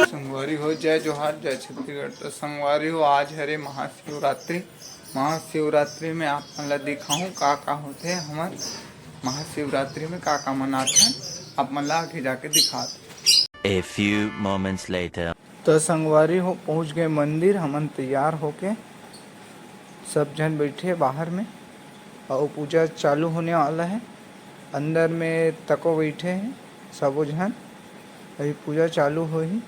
संगवारी हो जय जोहार जय छत्तीसगढ़। तो संगवारी हो आज हरे महाशिवरात्रि। महाशिवरात्रि में आप मन ला दिखाऊं का होते हमार महाशिवरात्रि में का मनाते हैं, आप मन ला आगे जाके दिखाते। A few moments later. तो संगवारी हो पहुंच गए मंदिर, हमन तैयार होके सब जन बैठे बाहर में और पूजा चालू होने वाला है। अंदर में तको बैठे हैं सबो जन, अभी पूजा चालू हो ही।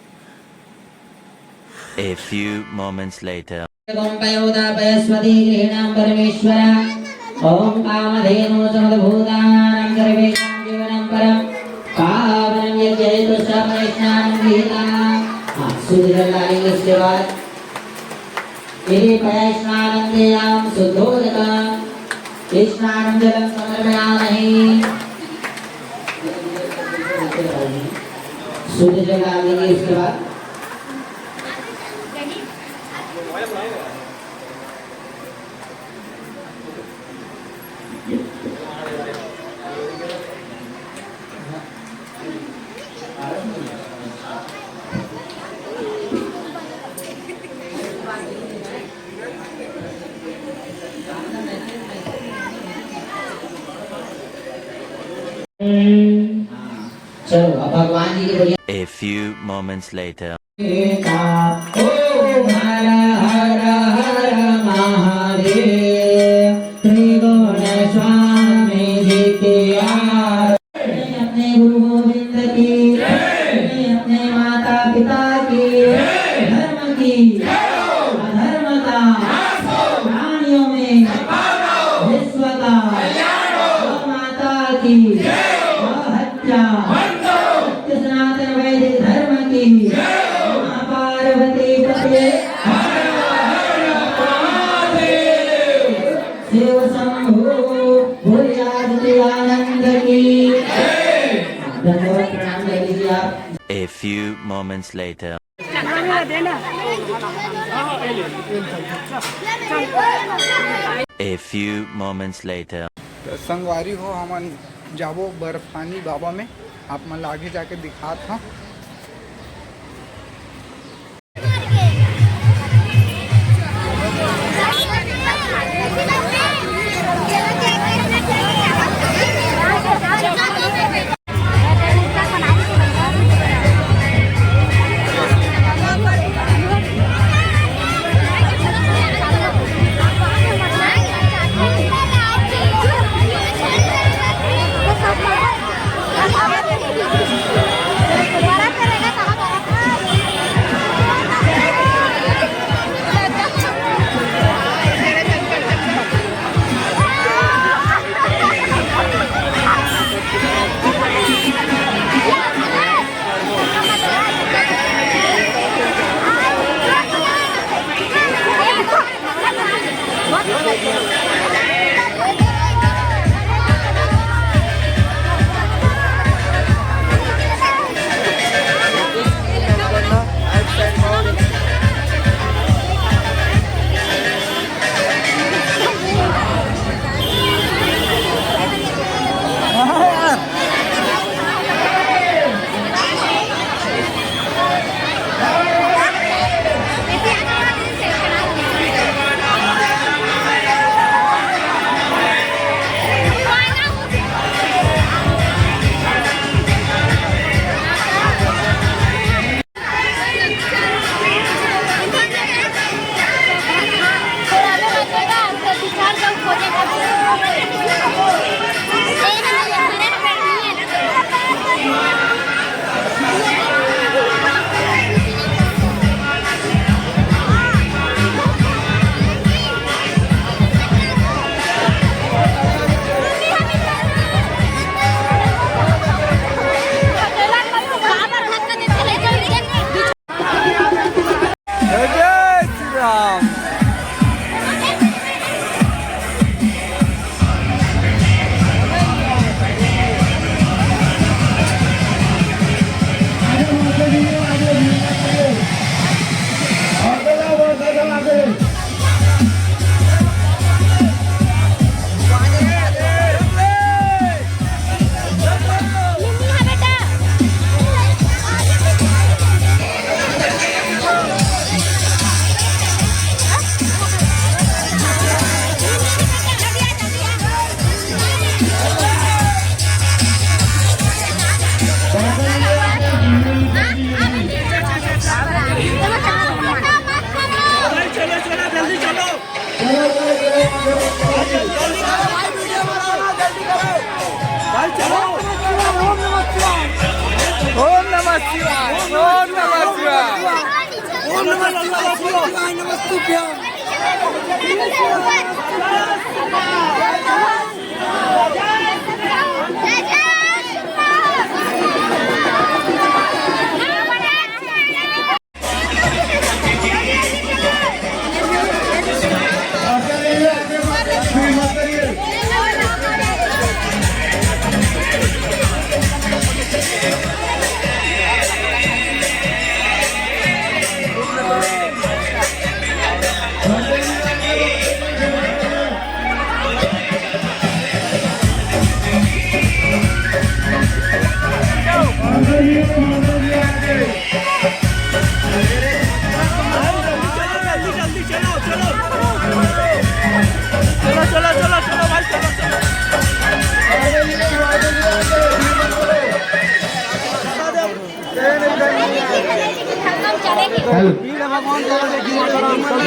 A few moments later. ओम पयोदापयस्वती गृहीणां परमेश्वर ओम कामधेनु समदभूतानां सर्वेषां जीवनं परं पावनं यज्ञेतु स्नानं गृहीता सुधीरलालिङ्गस्य बाद यदि पयस्नानं देयां शुद्धोदकं स्नानं जलं समर्पयामहि सुधीरलालिङ्गस्य बाद चलो अब भगवान जी के बोलिए। A few moments later. ओम हर हर हर महादेव त्रिगुण स्वामी जी के अपने गुरु गोविंद की अपने माता पिता की धर्म की अधर्मता प्राणियों में विश्वता माता की हत्या सनातन वैदिक धर्म की पार्वती पते शिव शंभु भूयादि आनंद की धन्यवाद प्रणाम कर लीजिए आप। A few moments later. A few moments later. तो संगवारी हो हमन जाबो बर्फानी बाबा में, आप मन आगे जाके दिखात हूँ।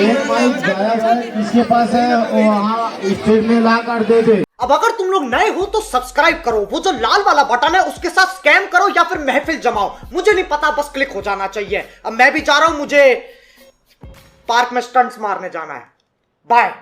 एक माइक गाया है किसके पास है वो वहाँ स्टेज में ला कर दे दे। अब अगर तुम लोग नए हो तो सब्सक्राइब करो, वो जो लाल वाला बटन है उसके साथ स्कैम करो या फिर महफिल जमाओ, मुझे नहीं पता, बस क्लिक हो जाना चाहिए। अब मैं भी जा रहा हूं, मुझे पार्क में स्टंट्स मारने जाना है। बाय।